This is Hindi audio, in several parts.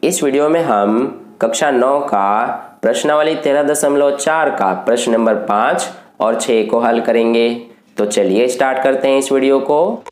इस वीडियो में हम कक्षा 9 का प्रश्नावली 13.4 का प्रश्न नंबर 5 और 6 को हल करेंगे। तो चलिए स्टार्ट करते हैं इस वीडियो को।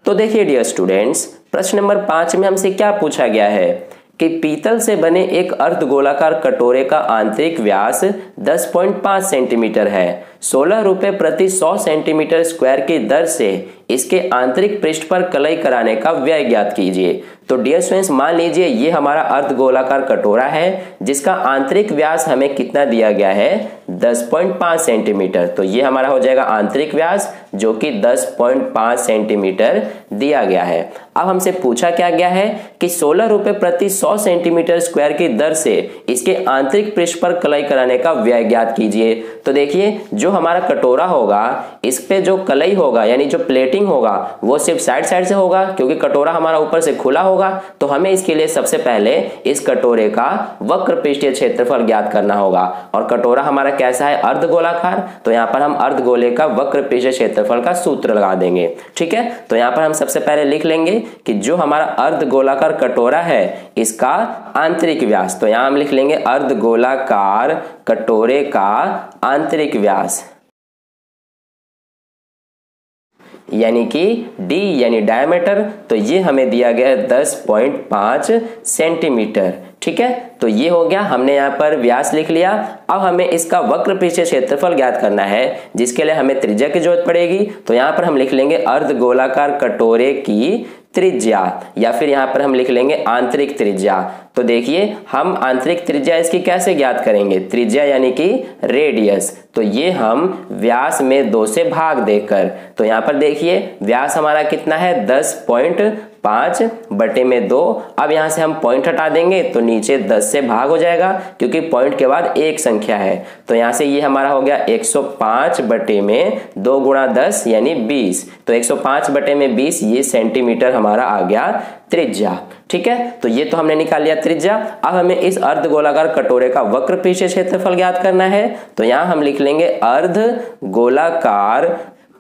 तो देखिए डियर स्टूडेंट्स, प्रश्न नंबर 5 में हमसे क्या पूछा गया है कि पीतल से बने एक अर्धगोलाकार कटोरे का आंतरिक व्यास 10.5 सेंटीमीटर है। 16 रुपए प्रति 100 सेंटीमीटर स्क्वायर की दर से इसके आंतरिक पृष्ठ पर कलई कराने का व्यय ज्ञात कीजिए। तो डियर स्टूडेंट्स, मान लीजिए ये हमारा अर्धगोलाकार कटोरा है जिसका आंतरिक व्यास हमें कितना दिया गया है, 10.5 सेंटीमीटर। तो ये हमारा हो जाएगा आंतरिक व्यास जो कि 10.5 सेंटीमीटर दिया गया है। अब हमसे पूछा क्या गया है कि 16 रुपए प्रति 100 सेंटीमीटर स्क्वायर की दर से इसके आंतरिक पृष्ठ पर कलई कराने का व्यय ज्ञात कीजिए। तो देखिए, जो हमारा कटोरा होगा इस पे जो कलई होगा यानी जो प्लेटिंग होगा वो सिर्फ साइड से होगा, क्योंकि कटोरा हमारा ऊपर से खुला होगा। तो हमें इसके लिए सबसे पहले इस कटोरे का वक्र पृष्ठीय क्षेत्रफल ज्ञात करना होगा। और कटोरा हमारा कैसा है, अर्धगोलाकार। तो यहाँ पर हम अर्धगोले का वक्र पृष्ठीय क्षेत्रफल का सूत्र लगा देंगे। ठीक है, तो यहाँ पर हम सबसे पहले लिख लेंगे कि जो हमारा अर्धगोलाकार कटोरा है इसका आंतरिक व्यास, तो यहाँ हम लिख लेंगे अर्धगोलाकार कटोरे का आंतरिक व्यास यानी कि D यानी डायमीटर। तो ये हमें दिया गया है 10.5 सेंटीमीटर। ठीक है, तो ये हो गया, हमने यहाँ पर व्यास लिख लिया। अब हमें इसका वक्र पृष्ठीय क्षेत्रफल ज्ञात करना है जिसके लिए हमें त्रिज्या की जरूरत पड़ेगी। तो यहाँ पर हम लिख लेंगे अर्धगोलाकार कटोरे की त्रिज्या, या फिर यहाँ पर हम लिख लेंगे आंतरिक त्रिज्या। तो देखिए, हम आंतरिक त्रिज्या इसकी कैसे ज्ञात करेंगे, त्रिज्या यानी कि रेडियस। तो ये हम व्यास में 2 से भाग देकर, तो यहाँ पर देखिए व्यास हमारा कितना है, 10.5 बटे में 2। अब यहाँ से हम पॉइंट हटा देंगे तो नीचे 10 से भाग हो जाएगा, क्योंकि पॉइंट के बाद एक संख्या है। तो यहाँ से ये हमारा हो गया 105 बटे में 2 गुणा 10 यानी 20। तो 105 बटे में 20 ये सेंटीमीटर हमारा आ गया त्रिज्या। ठीक है, तो ये तो हमने निकाल लिया त्रिज्या। अब हमें इस अर्धगोलाकार कटोरे का वक्र पृष्ठीय क्षेत्रफल ज्ञात करना है। तो यहाँ हम लिख लेंगे अर्धगोलाकार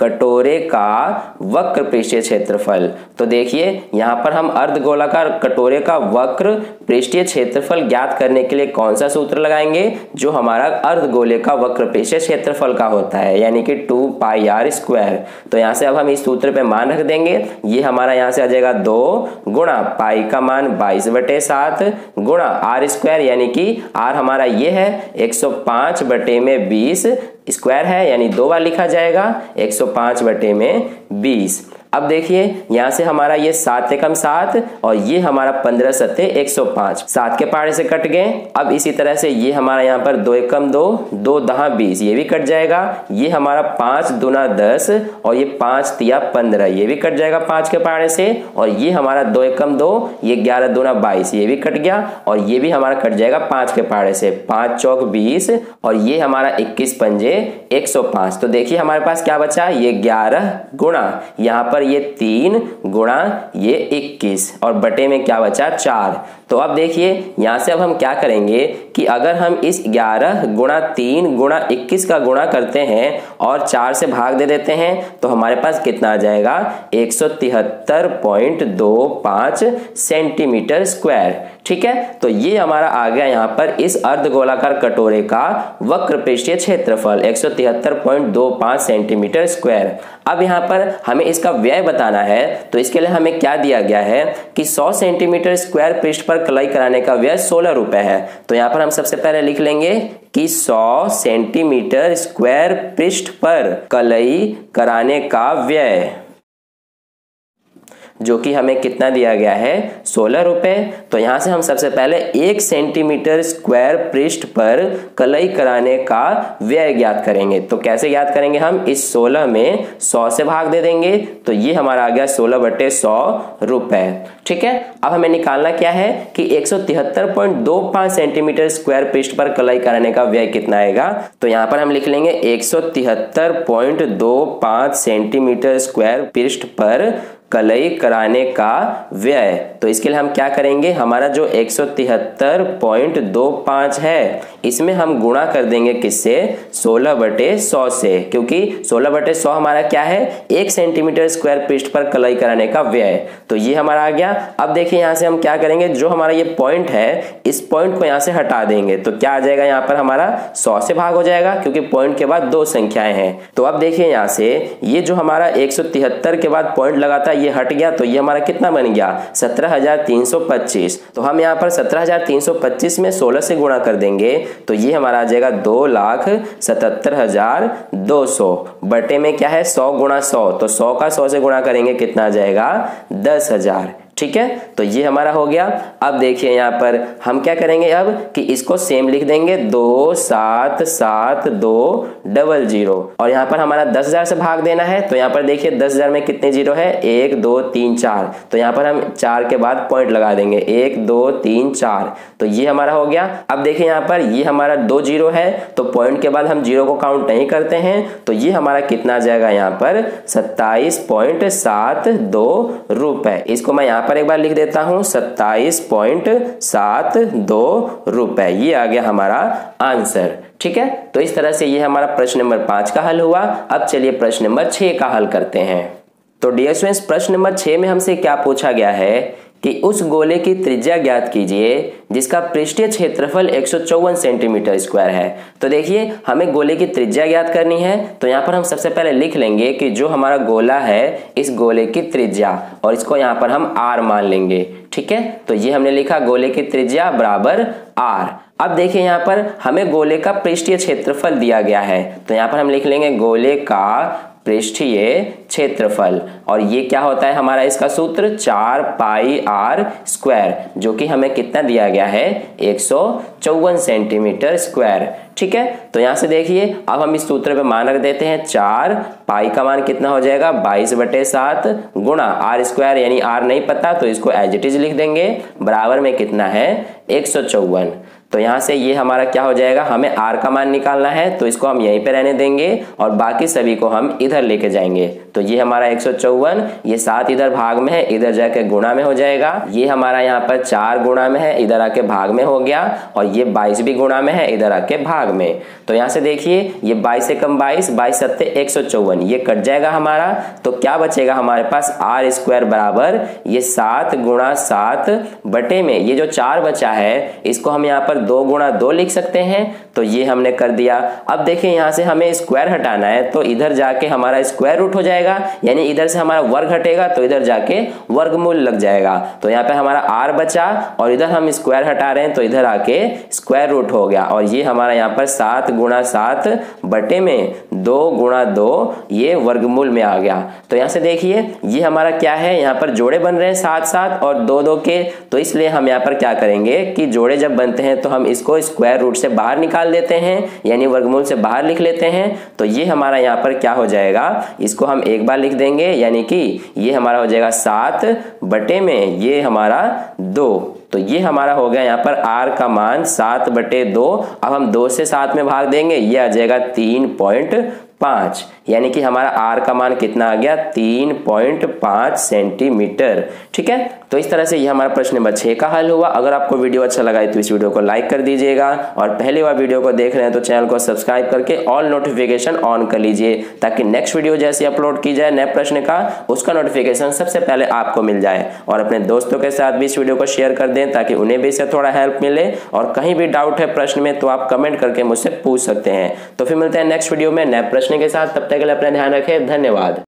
कटोरे का वक्र पृष्ठीय क्षेत्रफल। तो देखिए, यहाँ पर हम अर्धगोलाकार कटोरे का वक्र पृष्ठीय क्षेत्रफल ज्ञात करने के लिए कौन सा सूत्र लगाएंगे, जो हमारा अर्धगोले का वक्र पृष्ठीय क्षेत्रफल का होता है यानी कि 2 पाई आर स्क्वायर। तो यहाँ से अब हम इस सूत्र पे मान रख देंगे। ये हमारा यहाँ से आ जाएगा 2 गुणा पाई का मान 22/7 गुणा आर स्क्वायर, यानी कि आर हमारा ये है 105 बटे में 20 स्क्वायर है, यानी 2 बार लिखा जाएगा 105 बटे में 20। अब देखिए यहाँ से हमारा ये 7 एकम 7 और ये हमारा 15 सत्ते 105, 7 के पहाड़े से कट गए। अब इसी तरह से ये हमारा यहाँ पर 2 एकम 2, 2 दहा 20, ये भी कट जाएगा। ये हमारा 5 दूना 10 और ये 5 तिया 15, ये भी कट जाएगा 5 के पहाड़े से। और ये हमारा 2 एकम 2, ये 11 दूना 22, ये भी कट गया। और ये भी हमारा कट जाएगा 5 के पहाड़े से, 5 चौक 20 और ये हमारा 21 पंजे 105। तो देखिए हमारे पास क्या बचा, ये 11 गुणा यहाँ पर ये 3 गुणा ये 21 और बटे में क्या बचा 4। तो अब देखिए यहाँ से अब हम क्या करेंगे कि अगर हम इस 11 गुणा 3 गुणा 21 का गुणा करते हैं और 4 से भाग दे देते हैं तो हमारे पास कितना आ जाएगा, 173.25 सेंटीमीटर स्क्वायर। ठीक है, तो ये हमारा आ गया यहाँ पर इस अर्धगोलाकार कटोरे का वक्र पृष्ठीय क्षेत्रफल 173.25 सेंटीमीटर स्क्वायर। अब यहाँ पर हमें इसका व्यय बताना है, तो इसके लिए हमें क्या दिया गया है कि 100 सेंटीमीटर स्क्वायर पृष्ठ पर कलई कराने का व्यय 16 रुपए है। तो यहाँ पर हम सबसे पहले लिख लेंगे कि 100 सेंटीमीटर स्क्वायर पृष्ठ पर कलई कराने का व्यय, जो कि हमें कितना दिया गया है, 16 रुपए। तो यहाँ से हम सबसे पहले 1 सेंटीमीटर स्क्वायर पृष्ठ पर कलई कराने का व्यय ज्ञात करेंगे। तो कैसे ज्ञात करेंगे, हम इस 16 में 100 से भाग दे देंगे तो ये हमारा आ गया 16/100 रुपए। ठीक है, अब हमें निकालना क्या है कि 173.25 सेंटीमीटर स्क्वायर पृष्ठ पर कलई कराने का व्यय कितना आएगा। तो यहाँ पर हम लिख लेंगे 173.25 सेंटीमीटर स्क्वायर पृष्ठ पर कलई कराने का व्यय। तो इसके लिए हम क्या करेंगे, हमारा जो 173.25 है इसमें हम गुणा कर देंगे किससे, 16/100 से, क्योंकि 16/100 हमारा क्या है, 1 सेंटीमीटर स्क्वायर पृष्ठ पर कलई कराने का व्यय। तो ये हमारा आ गया। अब देखिए यहाँ से हम क्या करेंगे, जो हमारा ये पॉइंट है इस पॉइंट को यहाँ से हटा देंगे। तो क्या आ जाएगा, यहाँ पर हमारा 100 से भाग हो जाएगा, क्योंकि पॉइंट के बाद 2 संख्याएं हैं। तो अब देखिए यहाँ से ये जो हमारा 173 के बाद पॉइंट लगा था ये हट गया, तो ये हमारा कितना बन गया, 17,325। तो हम यहाँ पर 17,325 में 16 से गुणा कर देंगे, तो ये हमारा आ जाएगा 2,77,200 बटे में क्या है 100 गुणा 100, तो 100 का 100 से गुणा करेंगे कितना आ जाएगा, 10,000। ठीक है, तो ये हमारा हो गया। अब देखिए यहाँ पर हम क्या करेंगे अब कि इसको सेम लिख देंगे 2,7,7,2,0,0 और यहाँ पर हमारा 10,000 से भाग देना है। तो यहाँ पर देखिए 10,000 में कितने जीरो है, 1 2 3 4, तो यहाँ पर हम 4 के बाद पॉइंट लगा देंगे, 1 2 3 4, तो ये हमारा हो गया। अब देखिए यहाँ पर ये हमारा 2 जीरो है, तो पॉइंट के बाद हम जीरो को काउंट नहीं करते हैं, तो ये हमारा कितना आ जाएगा यहाँ पर 27.72 रुपए। इसको मैं यहाँ पर एक बार लिख देता हूं 27.72 रुपए, ये आ गया हमारा आंसर। ठीक है, तो इस तरह से ये हमारा प्रश्न नंबर 5 का हल हुआ। अब चलिए प्रश्न नंबर 6 का हल करते हैं। तो डियर स्टूडेंट्स, प्रश्न नंबर 6 में हमसे क्या पूछा गया है कि उस गोले की त्रिज्या ज्ञात कीजिए जिसका पृष्ठीय क्षेत्रफल 154 सेंटीमीटर स्क्वायर है। तो देखिए हमें गोले की त्रिज्या ज्ञात करनी है, तो यहाँ पर हम सबसे पहले लिख लेंगे कि जो हमारा गोला है इस गोले की त्रिज्या, और इसको यहाँ पर हम r मान लेंगे। ठीक है, तो ये हमने लिखा गोले की त्रिज्या बराबर r। अब देखिए यहाँ पर हमें गोले का पृष्ठीय क्षेत्रफल दिया गया है, तो यहाँ पर हम लिख लेंगे गोले का पृष्ठीय क्षेत्रफल, और ये क्या होता है हमारा इसका सूत्र 4πr², जो कि हमें कितना दिया गया है 154 सेंटीमीटर स्क्वायर। ठीक है, तो यहाँ से देखिए अब हम इस सूत्र पे मान रख देते हैं 4 पाई का मान कितना हो जाएगा 22/7 गुणा r² यानी r नहीं पता तो इसको एज इट इज लिख देंगे, बराबर में कितना है 154। तो यहाँ से ये हमारा क्या हो जाएगा, हमें r का मान निकालना है, तो इसको हम यहीं पे रहने देंगे और बाकी सभी को हम इधर लेके जाएंगे। तो ये हमारा 154, ये 7 इधर भाग में है, इधर जाके गुणा में हो जाएगा। ये हमारा यहाँ पर 4 गुणा में है, इधर आके भाग में हो गया, और ये 22 भी गुणा में है, इधर आके भाग में। तो यहाँ से देखिए ये 22 से कम 22, 22 7 154, ये कट जाएगा हमारा। तो क्या बचेगा हमारे पास r² बराबर ये 7 गुणा 7 बटे में ये जो 4 बचा है इसको हम यहाँ पर 2 गुणा 2 लिख सकते हैं। तो ये हमने कर दिया। अब देखिए यहाँ से हमें स्क्वायर हटाना है, तो इधर जाके हमारा स्क्वायर रूट हो जाएगा, यानी इधर से हमारा वर्ग हटेगा तो इधर जाके वर्गमूल लग जाएगा। तो यहाँ पे हमारा r बचा और इधर हम स्क्वायर हटा रहे हैं तो इधर आके स्क्वायर रूट हो गया, और ये हमारा यहाँ पर 7 गुणा 7 बटे में 2 गुणा 2 ये वर्गमूल में आ गया। तो यहाँ से देखिए ये हमारा क्या है, यहाँ पर जोड़े बन रहे हैं 7 7 और 2 2 के, तो इसलिए हम यहाँ पर क्या करेंगे कि जोड़े जब बनते हैं तो हम इसको स्क्वायर रूट से बाहर निकाल देते हैं, यानी वर्गमूल से बाहर लिख लेते हैं। तो ये हमारा यहाँ पर क्या हो जाएगा, इसको हम एक बार लिख देंगे, यानी कि ये हमारा हो जाएगा 7 बटे में ये हमारा 2। तो ये हमारा हो गया यहाँ पर r का मान 7/2। अब हम 2 से 7 में भाग देंगे, ये आ जाएगा 3.5, यानी कि हमारा r का मान कितना आ गया 3.5 सेंटीमीटर। ठीक है, तो इस तरह से ये हमारा प्रश्न नंबर 6 का हल हुआ। अगर आपको वीडियो अच्छा लगा है तो इस वीडियो को लाइक कर दीजिएगा, और पहली बार वीडियो को देख रहे हैं तो चैनल को सब्सक्राइब करके ऑल नोटिफिकेशन ऑन कर लीजिए, ताकि नेक्स्ट वीडियो जैसे अपलोड की जाए नए प्रश्न का उसका नोटिफिकेशन सबसे पहले आपको मिल जाए। और अपने दोस्तों के साथ भी इस वीडियो को शेयर कर दें ताकि उन्हें भी इससे थोड़ा हेल्प मिले। और कहीं भी डाउट है प्रश्न में तो आप कमेंट करके मुझसे पूछ सकते हैं। तो फिर मिलते हैं नेक्स्ट वीडियो में नए प्रश्न के साथ, तब तक के लिए अपना ध्यान रखें। धन्यवाद।